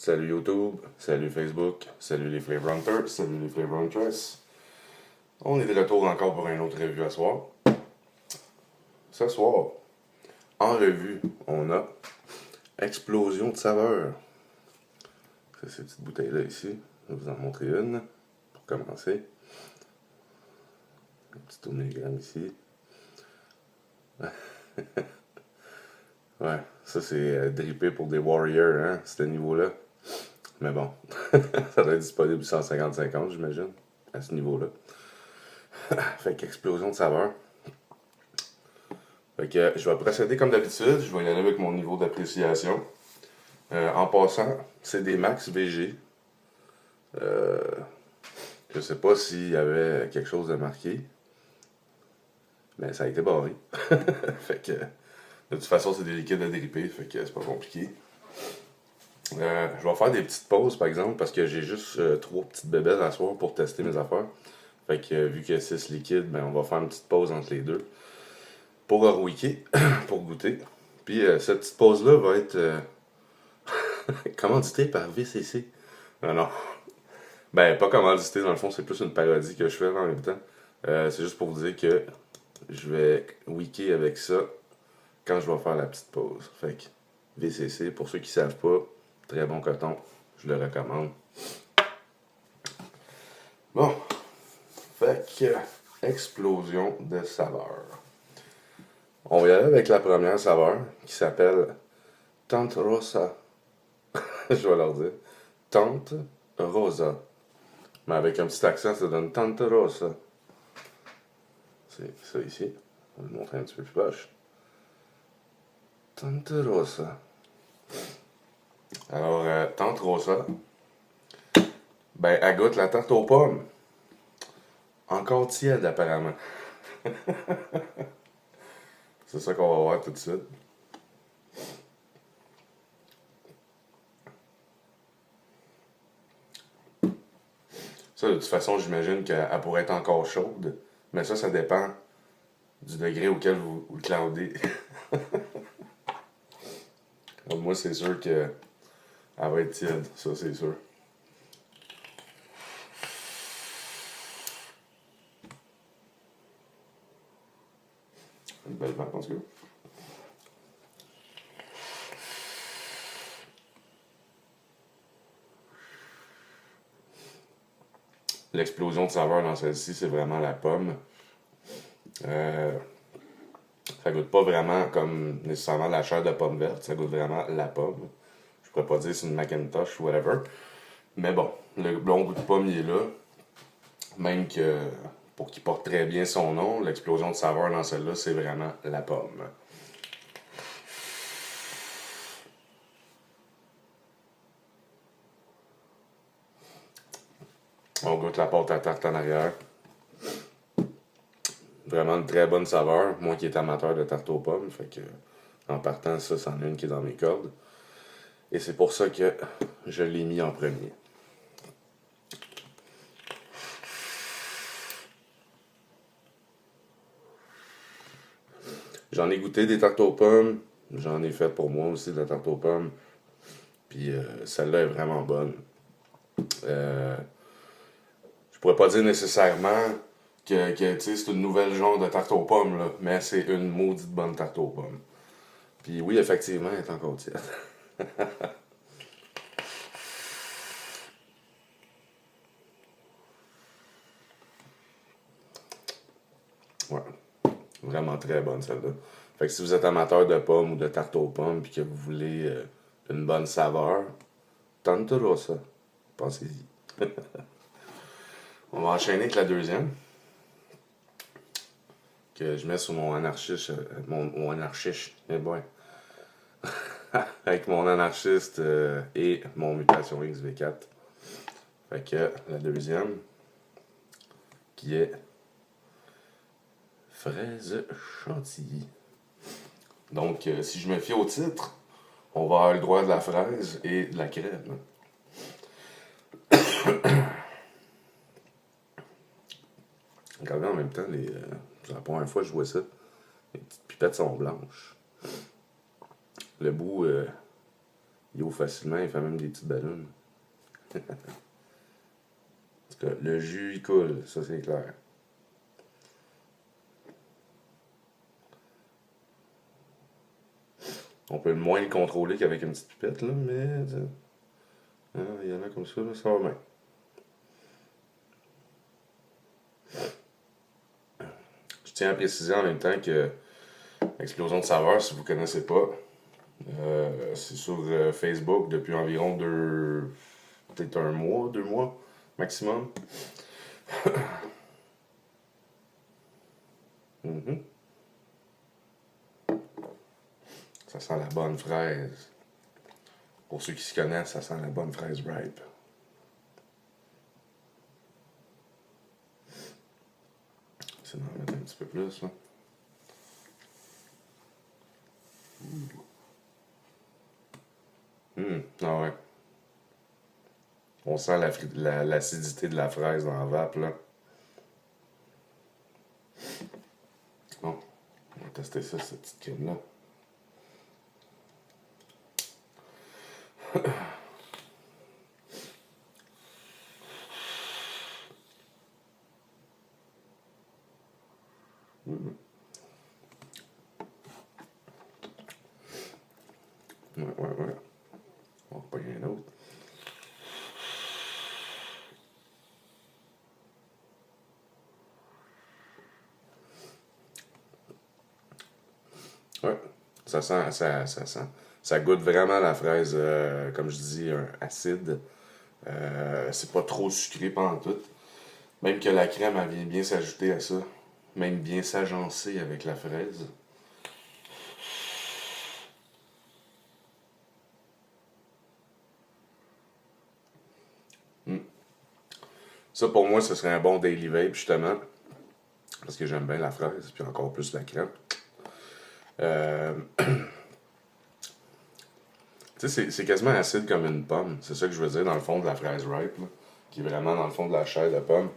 Salut YouTube, salut Facebook, salut les Flavor Hunters, salut les Flavor Huntress. On est de retour encore pour une autre revue à soir. Ce soir, en revue, on a Explosion de saveur. C'est ces petites bouteilles-là ici. Je vais vous en montrer une pour commencer. Un petit omnigramme ici. Ouais, ça c'est drippé pour des Warriors, hein, ce niveau-là. Mais bon, ça doit être disponible 150-50, j'imagine, à ce niveau-là. Fait qu'explosion de saveur. Fait que je vais procéder comme d'habitude, je vais y aller avec mon niveau d'appréciation. En passant, c'est des Max VG. Je sais pas s'il y avait quelque chose de marqué, mais ça a été barré. Fait que de toute façon, c'est des liquides à dripper, fait que c'est pas compliqué. Je vais faire des petites pauses par exemple parce que j'ai juste 3 petites bébelles à soir pour tester mes affaires. Fait que vu qu'il y a 6 liquides, ben, on va faire une petite pause entre les deux pour rewicker, pour goûter. Puis cette petite pause-là va être commanditée par VCC. Non, non. Ben, pas commanditée dans le fond, c'est plus une parodie que je fais en même temps. C'est juste pour vous dire que je vais wicker avec ça quand je vais faire la petite pause. Fait que VCC, pour ceux qui savent pas, très bon coton, je le recommande. Bon, fait que explosion de saveur. On va y aller avec la première saveur qui s'appelle Tante Rosa. Je vais leur dire Tante Rosa. Mais avec un petit accent, ça donne Tante Rosa. C'est ça ici. On va le montrer un petit peu plus proche. Tante Rosa. Alors, Tante Rosa, ben, elle goûte la tarte aux pommes. Encore tiède, apparemment. C'est ça qu'on va voir tout de suite. Ça, de toute façon, j'imagine qu'elle pourrait être encore chaude. Mais ça dépend du degré auquel vous le cloudez. Moi, c'est sûr qu'elle va être tiède. Ça, c'est sûr. Une belle vape, en tout cas. L'explosion de saveur dans celle-ci, c'est vraiment la pomme. Ça goûte pas vraiment comme nécessairement la chair de pomme verte, ça goûte vraiment la pomme. Je pourrais pas dire c'est une Macintosh ou whatever. Mais bon, le bon goût de pomme il est là. Même que pour qu'il porte très bien son nom, l'explosion de saveur dans celle-là, c'est vraiment la pomme. On goûte la pâte à tarte en arrière. Vraiment une très bonne saveur. Moi qui est amateur de tarte aux pommes, fait que en partant, ça, c'en est une qui est dans mes cordes. Et c'est pour ça que je l'ai mis en premier. J'en ai goûté des tartes aux pommes. J'en ai fait pour moi aussi de la tarte aux pommes. Puis celle-là est vraiment bonne. Je pourrais pas dire nécessairement que c'est une nouvelle genre de tarte aux pommes, là, mais c'est une maudite bonne tarte aux pommes. Puis oui, effectivement, elle est encore tiède. Ouais, vraiment très bonne celle-là. Fait que si vous êtes amateur de pommes ou de tarte aux pommes puis que vous voulez une bonne saveur, Tante Rosa, pensez-y. On va enchaîner avec la deuxième. Que je mets sur mon anarchiste. Mon anarchiste. Eh boy. Avec mon anarchiste et mon mutation XV4. Fait que la deuxième, qui est fraise chantilly. Donc, si je me fie au titre, on va avoir le droit de la fraise et de la crème. Regardez en même temps, c'est la première fois que je vois ça. Les petites pipettes sont blanches. Le bout Il ouvre facilement, il fait même des petites ballons. En tout cas, le jus, il coule, ça c'est clair. On peut moins le contrôler qu'avec une petite pipette, là, mais il y en a comme ça va bien. Je tiens à préciser en même temps que Explosion de saveurs, si vous ne connaissez pas, c'est sur Facebook depuis environ peut-être un mois, 2 mois maximum. Mhm. Ça sent la bonne fraise. Pour ceux qui se connaissent, ça sent la bonne fraise ripe. C'est d'en mettre un petit peu plus, là. Ah ouais. On sent l'acidité de la fraise dans la vape, là. Bon, on va tester ça, cette petite crème-là. Ouais. On va pas un autre. Ouais, ça sent. Ça goûte vraiment la fraise, comme je dis, acide. C'est pas trop sucré pendant tout. Même que la crème, elle vient bien s'ajouter à ça. Même bien s'agencer avec la fraise. Mm. Ça, pour moi, ce serait un bon daily vape, justement. Parce que j'aime bien la fraise, puis encore plus la crème. Euh, Tu sais, c'est quasiment acide comme une pomme. C'est ça que je veux dire dans le fond de la fraise ripe, là, qui est vraiment dans le fond de la chair de pomme.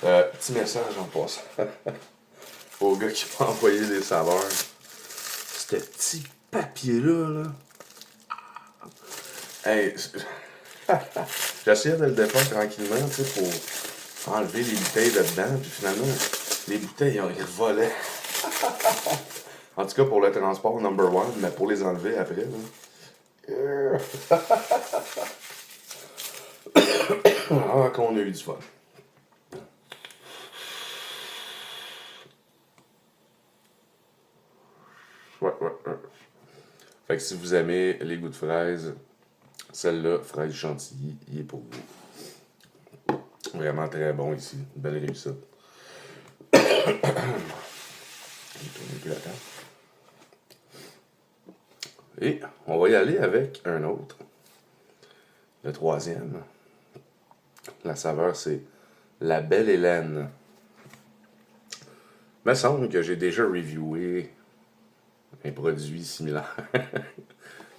Petit message en passant au gars qui m'a envoyé des saveurs. Ce petit papier-là, là. Hey, j'essayais de le défaire tranquillement, tu sais, pour enlever les bouteilles de dedans, puis finalement, les bouteilles, ils revolaient. En tout cas, pour le transport number one, mais pour les enlever après, là. Ah, qu'on a eu du fun. Ouais. Fait que si vous aimez les goûts de fraises, celle-là, fraise chantilly, il est pour vous. Vraiment très bon ici. Belle réussite. Je vais tourner un peu la table. Et on va y aller avec un autre. Le troisième. La saveur, c'est la Belle Hélène. Il me semble que j'ai déjà reviewé un produit similaire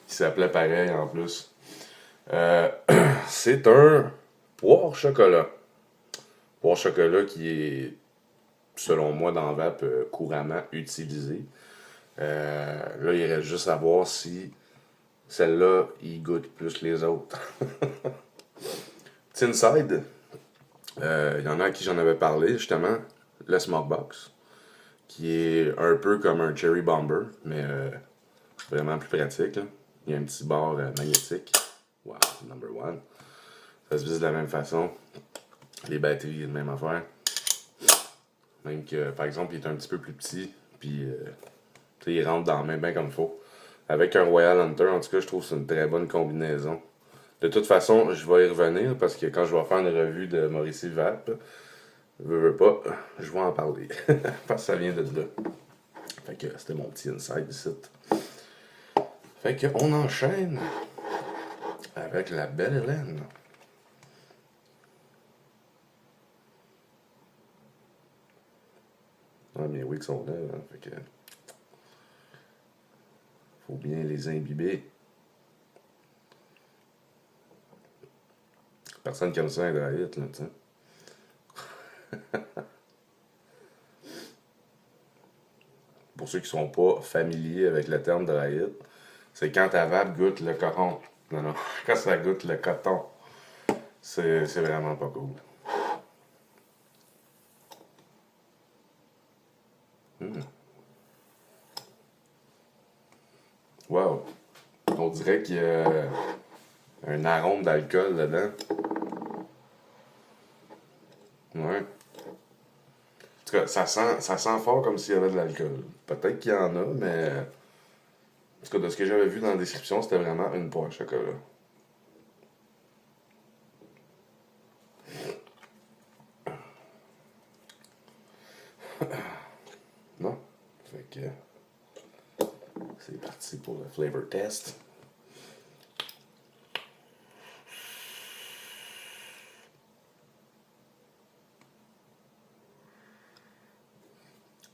qui s'appelait pareil en plus. Euh, c'est un poire chocolat. Poire chocolat qui est, selon moi, dans Vape, couramment utilisé. Là, il reste juste à voir si celle-là, il goûte plus que les autres. Tinside, il y en a à qui j'en avais parlé, justement, le Smokebox, qui est un peu comme un Cherry Bomber, mais vraiment plus pratique, là. Il y a un petit bord magnétique. Wow, number one. Ça se vise de la même façon. Les batteries, la même affaire. Même que, par exemple, il est un petit peu plus petit, puis il rentre dans la main bien comme il faut. Avec un Royal Hunter, en tout cas, je trouve que c'est une très bonne combinaison. De toute façon, je vais y revenir parce que quand je vais faire une revue de Mauricie Vape, veux pas, je vais en parler. Parce que ça vient de là. Fait que c'était mon petit inside ici. Fait que on enchaîne avec la Belle Hélène. Ah, mes wigs sont là, hein, fait que faut bien les imbiber. Personne qui aime ça un dry hit, là, tu sais. Pour ceux qui sont pas familiers avec le terme dry hit, c'est quand ta vape goûte le coron. Non, non. Quand ça goûte le coton, c'est vraiment pas cool. Mm. Wow. On dirait qu'il y a un arôme d'alcool dedans. Ouais. En tout cas, ça sent fort comme s'il y avait de l'alcool. Peut-être qu'il y en a, mais en tout cas, de ce que j'avais vu dans la description, c'était vraiment une poire à chocolat. Non? Fait que c'est parti pour le flavor test.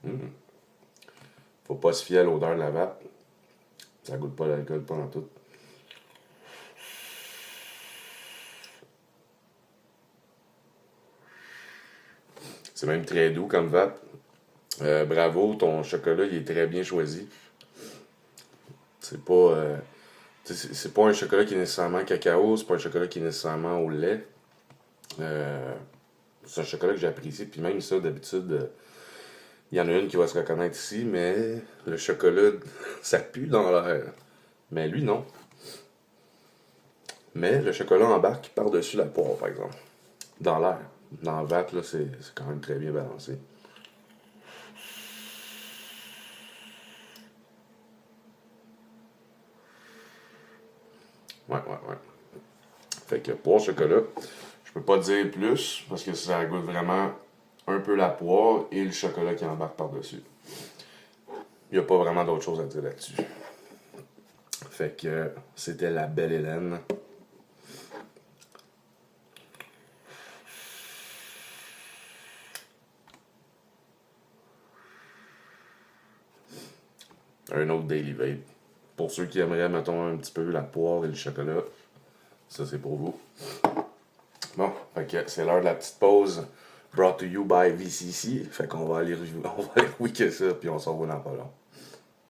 Mm. Faut pas se fier à l'odeur de la vape. Ça goûte pas l'alcool pendant tout. C'est même très doux comme vape. Bravo, ton chocolat il est très bien choisi. C'est pas, c'est pas un chocolat qui est nécessairement cacao, c'est pas un chocolat qui est nécessairement au lait. Euh, c'est un chocolat que j'apprécie, puis même ça, d'habitude, il y en a une qui va se reconnaître ici, mais le chocolat, ça pue dans l'air. Mais lui, non. Mais le chocolat embarque par-dessus la poire, par exemple. Dans l'air. Dans la vape, là, c'est quand même très bien balancé. Ouais, ouais, ouais. Fait que poire chocolat, je peux pas dire plus parce que ça goûte vraiment un peu la poire et le chocolat qui embarque par-dessus. Il n'y a pas vraiment d'autre chose à dire là-dessus. Fait que c'était la belle Hélène. Un autre Daily Vape. Pour ceux qui aimeraient, mettons, un petit peu la poire et le chocolat, ça c'est pour vous. Bon, fait que c'est l'heure de la petite pause. Brought to you by VCC. Fait qu'on va aller, on va aller weeker ça, puis on s'en va dans pas long.